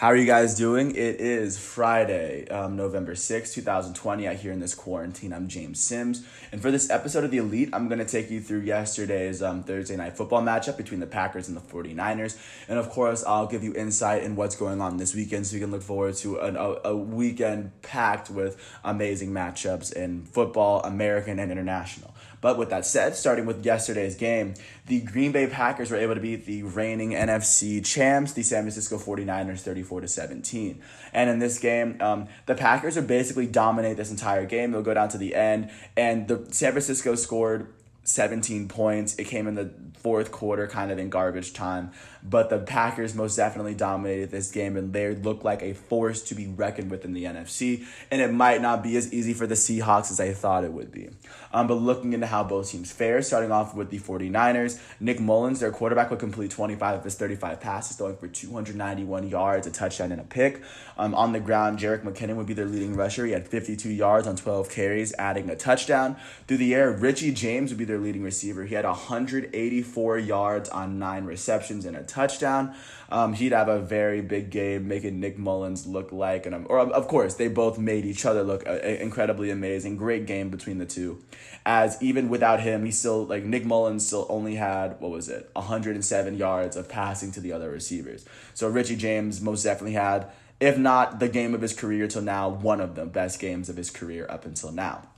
How are you guys doing? It is Friday, November 6th, 2020. I here in this quarantine. I'm James Sims. And for this episode of The Elite, I'm going to take you through yesterday's Thursday night football matchup between the Packers and the 49ers. And of course, I'll give you insight in what's going on this weekend so you can look forward to a weekend packed with amazing matchups in football, American and international. But with that said, starting with yesterday's game, the Green Bay Packers were able to beat the reigning NFC champs, the San Francisco 49ers, 34-17. And in this game, the Packers would basically dominate this entire game. They'll go down to the end, and the San Francisco scored 17 points. It came in the fourth quarter, kind of in garbage time. But the Packers most definitely dominated this game, and they looked like a force to be reckoned with in the NFC. And it might not be as easy for the Seahawks as I thought it would be. But looking into how both teams fare, starting off with the 49ers, Nick Mullins, their quarterback, would complete 25 of his 35 passes, throwing for 291 yards, a touchdown, and a pick. On the ground, Jerick McKinnon would be their leading rusher. He had 52 yards on 12 carries, adding a touchdown. Through the air, Richie James would be their leading receiver. He had 184 yards on 9 receptions and a touchdown. He'd have a very big game, making Nick Mullins look like, of course, they both made each other look incredibly amazing. Great game between the two. As even without him, Nick Mullins still only had, 107 yards of passing to the other receivers. So Richie James most definitely had, if not the game of his career till now, one of the best games of his career up until now.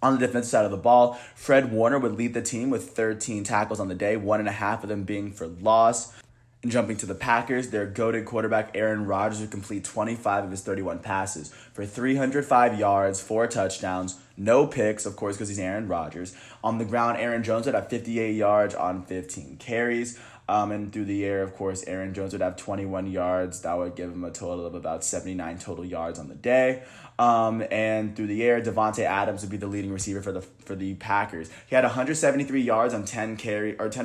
On the defensive side of the ball, Fred Warner would lead the team with 13 tackles on the day, 1.5 of them being for loss. And jumping to the Packers, their goated quarterback Aaron Rodgers would complete 25 of his 31 passes for 305 yards, 4 touchdowns, no picks, of course, because he's Aaron Rodgers. On the ground, Aaron Jones would have 58 yards on 15 carries. And through the air, of course, Aaron Jones would have 21 yards. That would give him a total of about 79 total yards on the day. And through the air, Devontae Adams would be the leading receiver for the Packers. He had 173 yards on 10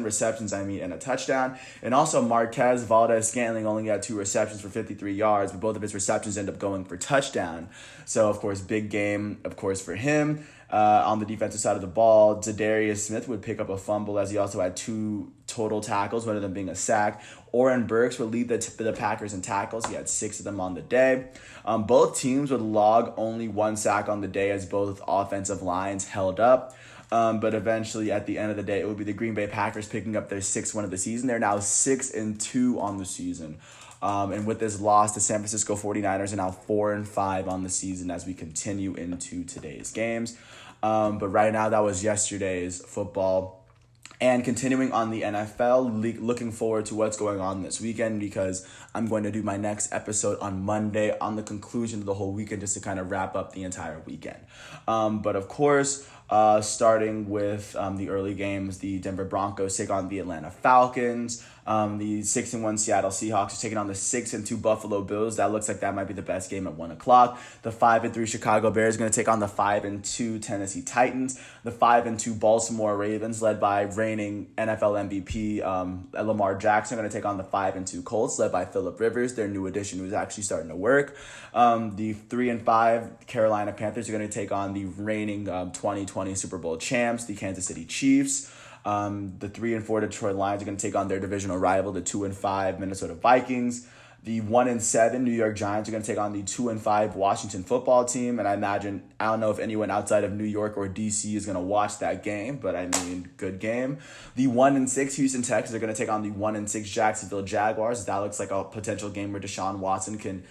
receptions, and a touchdown. And also Marquez Valdes-Scantling only had 2 receptions for 53 yards, but both of his receptions end up going for touchdown. So, of course, big game, of course, for him. On the defensive side of the ball, Zadarius Smith would pick up a fumble, as he also had 2 total tackles, one of them being a sack. Oren Burks would lead the Packers in tackles. He had 6 of them on the day. Both teams would log only 1 sack on the day, as both offensive lines held up. But eventually, at the end of the day, it would be the Green Bay Packers picking up their 6th win of the season. They're now 6-2 on the season. And with this loss, the San Francisco 49ers are now 4-5 on the season as we continue into today's games. But right now, that was yesterday's football. And continuing on the NFL, looking forward to what's going on this weekend, because I'm going to do my next episode on Monday on the conclusion of the whole weekend, just to kind of wrap up the entire weekend. But of course, starting with the early games, the Denver Broncos take on the Atlanta Falcons. The 6-1 Seattle Seahawks are taking on the 6-2 Buffalo Bills. That looks like that might be the best game at 1 o'clock. The 5-3 Chicago Bears are going to take on the 5-2 Tennessee Titans. The 5-2 Baltimore Ravens, led by reigning NFL MVP Lamar Jackson, are going to take on the 5-2 Colts, led by Phillip Rivers, their new addition, who's actually starting to work. The 3-5 Carolina Panthers are going to take on the reigning 2020 Super Bowl champs, the Kansas City Chiefs. The 3-4 Detroit Lions are going to take on their divisional rival, the 2-5 Minnesota Vikings. The 1-7 New York Giants are going to take on the 2-5 Washington Football Team. And I don't know if anyone outside of New York or DC is going to watch that game, but good game. The 1-6 Houston Texans are going to take on the 1-6 Jacksonville Jaguars. That looks like a potential game where Deshaun Watson can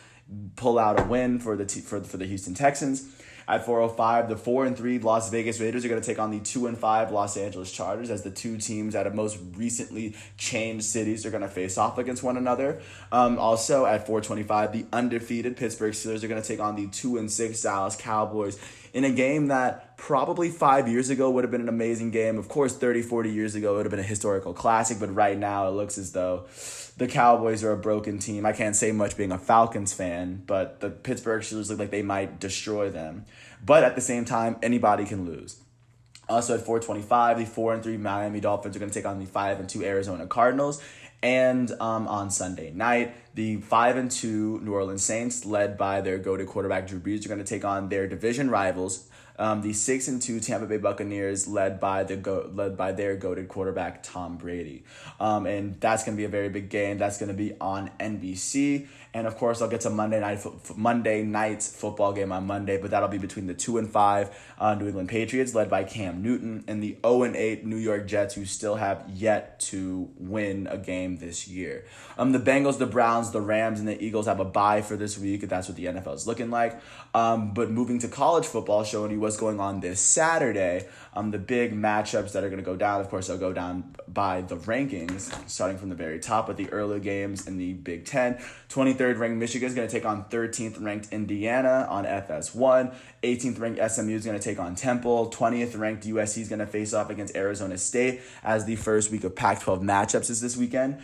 pull out a win for the Houston Texans. At 4:05, the 4-3 Las Vegas Raiders are going to take on the 2-5 Los Angeles Chargers, as the two teams that have most recently changed cities are going to face off against one another. Also at 4:25, the undefeated Pittsburgh Steelers are going to take on the 2-6 Dallas Cowboys in a game that probably 5 years ago would have been an amazing game. Of course, 30, 40 years ago, it would have been a historical classic, but right now it looks as though the Cowboys are a broken team. I can't say much being a Falcons fan, but the Pittsburgh Steelers look like they might destroy them. But at the same time, anybody can lose. Also at 4:25, the 4-3 Miami Dolphins are going to take on the 5-2 Arizona Cardinals. And on Sunday night, the 5-2 New Orleans Saints, led by their go-to quarterback Drew Brees, are going to take on their division rivals, the 6-2 Tampa Bay Buccaneers, led by their goated quarterback Tom Brady, and that's going to be a very big game. That's going to be on NBC. And of course, I'll get to Monday night's football game on Monday, but that'll be between the 2-5 New England Patriots, led by Cam Newton, and the 0-8 New York Jets, who still have yet to win a game this year. The Bengals, the Browns, the Rams, and the Eagles have a bye for this week. That's what the NFL is looking like. But moving to college football, showing you what's going on this Saturday. The big matchups that are going to go down, of course, they'll go down by the rankings, starting from the very top with the early games in the Big Ten. 23rd ranked Michigan is going to take on 13th ranked Indiana on FS1. 18th ranked SMU is going to take on Temple. 20th ranked USC is going to face off against Arizona State, as the first week of Pac-12 matchups is this weekend.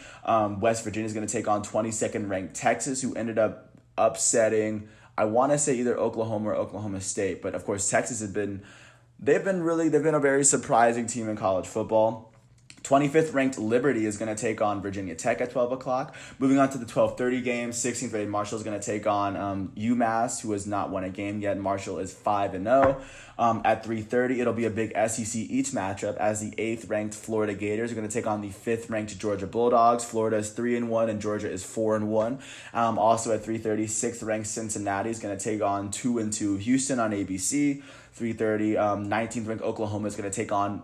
West Virginia is going to take on 22nd ranked Texas, who ended up upsetting, I want to say, either Oklahoma or Oklahoma State. But of course, Texas they've been a very surprising team in college football. 25th ranked Liberty is going to take on Virginia Tech at 12 o'clock. Moving on to the 12:30 game, 16th ranked Marshall is going to take on UMass, who has not won a game yet. Marshall is 5-0. At 3:30, it'll be a big SEC East matchup, as the 8th ranked Florida Gators are going to take on the 5th ranked Georgia Bulldogs. Florida is 3-1 and Georgia is 4-1. Also at 3:30, 6th ranked Cincinnati is going to take on 2-2 Houston on ABC. 3:30, 19th ranked Oklahoma is going to take on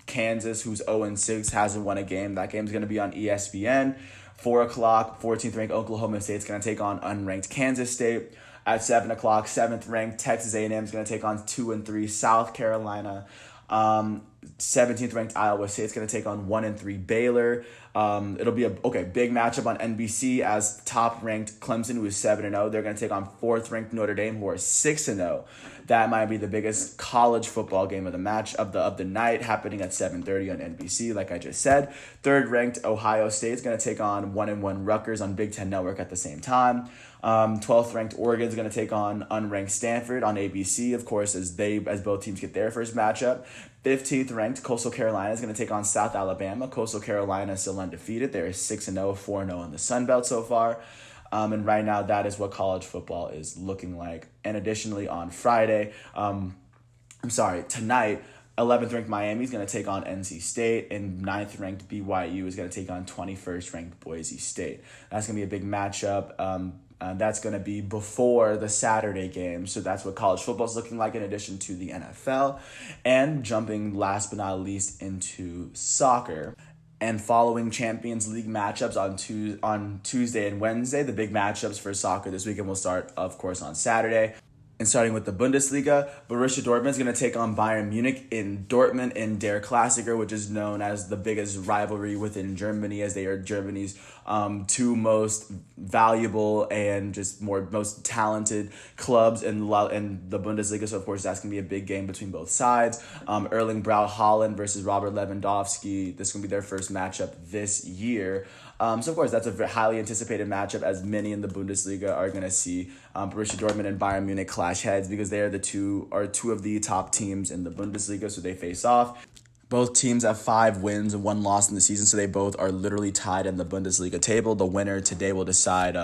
Kansas, who's 0-6, hasn't won a game. That game's going to be on ESPN. 4 o'clock, 14th ranked Oklahoma State is going to take on unranked Kansas State. At 7 o'clock, 7th ranked Texas A&M is going to take on 2-3 South Carolina. 17th ranked Iowa State is going to take on 1-3 Baylor. It'll be a big matchup on NBC, as top ranked Clemson, who is 7-0, they're going to take on 4th ranked Notre Dame, who are 6-0. That might be the biggest college football game of the night, happening at 7:30 on NBC, like I just said. 3rd ranked Ohio State is going to take on 1-1 Rutgers on Big Ten Network at the same time. 12th ranked Oregon is going to take on unranked Stanford on ABC, of course, as both teams get their first matchup. 15th ranked Coastal Carolina is going to take on South Alabama. Coastal Carolina is still undefeated. They're 6-0, 4-0 in the Sun Belt so far. And right now, that is what college football is looking like. And additionally, on Friday, tonight, 11th ranked Miami is going to take on NC State, and 9th ranked BYU is going to take on 21st ranked Boise State. That's going to be a big matchup. That's going to be before the Saturday game. So that's what college football is looking like, in addition to the NFL. And jumping last but not least into soccer. And following Champions League matchups on Tuesday and Wednesday, the big matchups for soccer this weekend will start, of course, on Saturday. And starting with the Bundesliga, Borussia Dortmund is going to take on Bayern Munich in Dortmund in Der Klassiker, which is known as the biggest rivalry within Germany, as they are Germany's two most valuable and just most talented clubs in the Bundesliga. So, of course, that's going to be a big game between both sides. Erling Braut Haaland versus Robert Lewandowski. This is going to be their first matchup this year. So, of course, that's a highly anticipated matchup, as many in the Bundesliga are going to see Borussia Dortmund and Bayern Munich clash heads, because they are two of the top teams in the Bundesliga, so they face off. Both teams have 5 wins and 1 loss in the season, so they both are literally tied in the Bundesliga table. The winner today will decide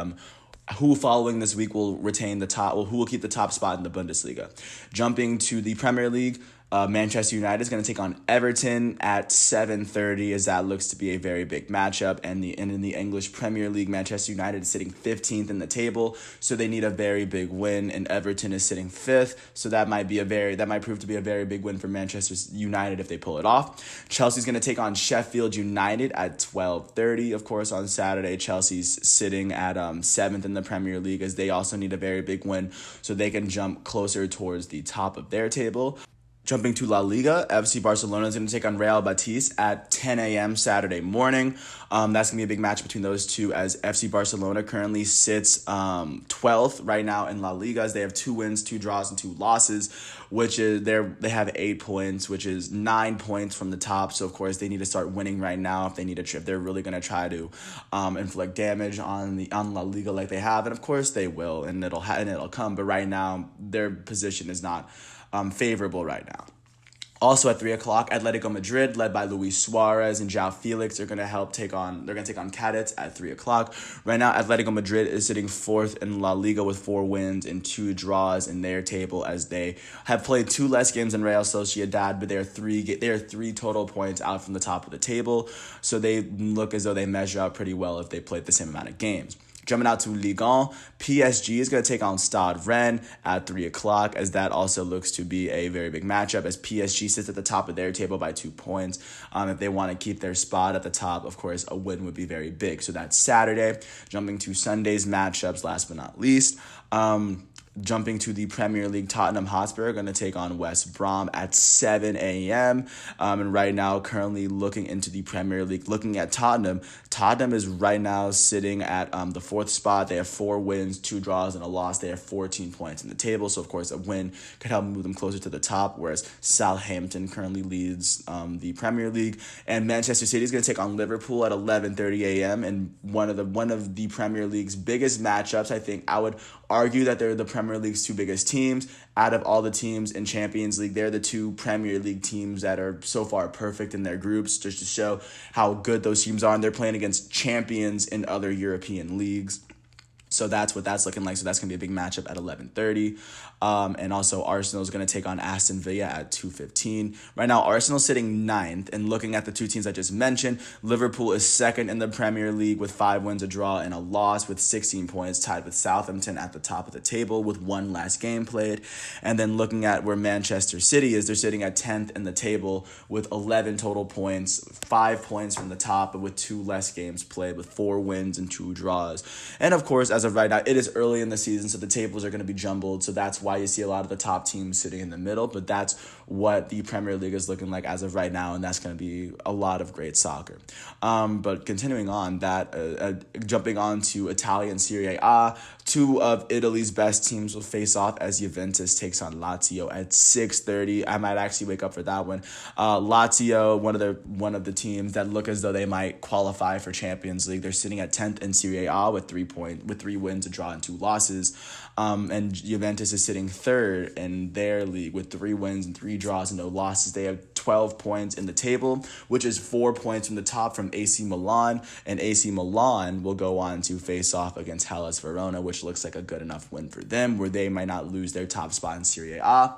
who following this week will retain who will keep the top spot in the Bundesliga. Jumping to the Premier League, Manchester United is going to take on Everton at 7:30, as that looks to be a very big matchup. And in the English Premier League, Manchester United is sitting 15th in the table, so they need a very big win. And Everton is sitting 5th, so that might prove to be a very big win for Manchester United if they pull it off. Chelsea's going to take on Sheffield United at 12:30. Of course, on Saturday, Chelsea's sitting at 7th in the Premier League, as they also need a very big win so they can jump closer towards the top of their table. Jumping to La Liga, FC Barcelona is going to take on Real Betis at 10 a.m. Saturday morning. That's going to be a big match between those two, as FC Barcelona currently sits 12th right now in La Liga, as they have 2 wins, 2 draws, and 2 losses, which is they have 8 points, which is 9 points from the top. So, of course, they need to start winning right now if they're really going to try to inflict damage on La Liga like they have. And, of course, they will, and it'll come. But right now, their position is not favorable right now. Also at 3 o'clock, Atletico Madrid, led by Luis Suarez and João Felix, are going to take on Cadets at 3 o'clock. Right now, Atletico Madrid is sitting fourth in La Liga with 4 wins and 2 draws in their table, as they have played 2 less games than Real Sociedad, but they are three total points out from the top of the table. So they look as though they measure out pretty well if they played the same amount of games. Jumping out to Ligue 1, PSG is going to take on Stade Rennes at 3 o'clock, as that also looks to be a very big matchup, as PSG sits at the top of their table by 2 points. If they want to keep their spot at the top, of course, a win would be very big. So that's Saturday. Jumping to Sunday's matchups, last but not least. Jumping to the Premier League, Tottenham Hotspur are going to take on West Brom at 7 a.m. And right now, currently looking into the Premier League, looking at Tottenham. Tottenham is right now sitting at the 4th spot. They have 4 wins, 2 draws, and a loss. They have 14 points in the table. So, of course, a win could help move them closer to the top, whereas Southampton currently leads the Premier League. And Manchester City is going to take on Liverpool at 11:30 a.m. And one of the Premier League's biggest matchups. I think I would argue that they're the Premier League's 2 biggest teams. Out of all the teams in Champions League, they're the 2 Premier League teams that are so far perfect in their groups, just to show how good those teams are. And they're playing against champions in other European leagues. So that's what that's looking like. So that's going to be a big matchup at 11:30. And also Arsenal is going to take on Aston Villa at 2:15. Right now, Arsenal sitting 9th. And looking at the 2 teams I just mentioned, Liverpool is 2nd in the Premier League with 5 wins, a draw, and a loss with 16 points, tied with Southampton at the top of the table with 1 last game played. And then looking at where Manchester City is, they're sitting at 10th in the table with 11 total points, 5 points from the top, but with 2 less games played, with 4 wins and 2 draws. And of course, as of right now, it is early in the season, so the tables are going to be jumbled. So that's why you see a lot of the top teams sitting in the middle. But that's what the Premier League is looking like as of right now, and that's going to be a lot of great soccer. But continuing on that, jumping on to Italian Serie A, 2 of Italy's best teams will face off as Juventus takes on Lazio at 6:30. I might actually wake up for that one. Lazio, one of the teams that look as though they might qualify for Champions League. They're sitting at 10th in Serie A with 3 wins, a draw, and 2 losses. And Juventus is sitting 3rd in their league with 3 wins and 3 draws and no losses. They have 12 points in the table, which is 4 points from the top from AC Milan. And AC Milan will go on to face off against Hellas Verona, which looks like a good enough win for them, where they might not lose their top spot in Serie A.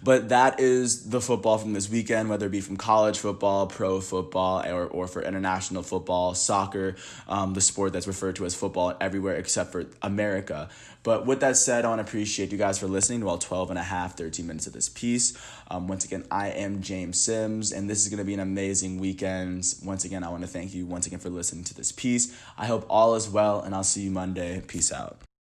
But that is the football from this weekend, whether it be from college football, pro football, or for international football, soccer, the sport that's referred to as football everywhere except for America. But with that said, I want to appreciate you guys for listening to all 13 minutes of this piece. Once again, I am James Sims, and this is going to be an amazing weekend. Once again, I want to thank you once again for listening to this piece. I hope all is well, and I'll see you Monday. Peace out.